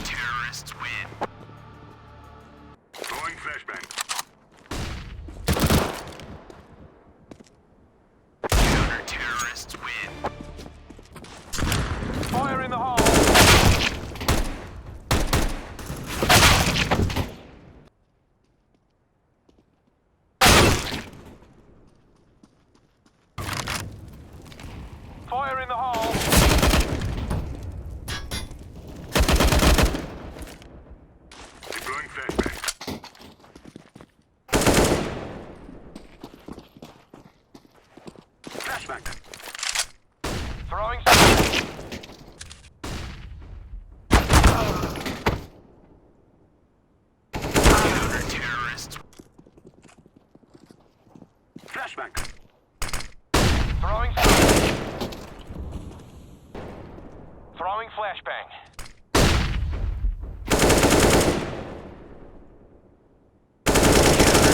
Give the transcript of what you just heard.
Terrorists win. Throwing flashbang. Counter-terrorists win. Fire in the hole! Fire in the hole! Deploying flashbang. Flashbang. Throwing smoke. Counter-terrorists. Flashbang. Throwing smoke. Throwing flashbang.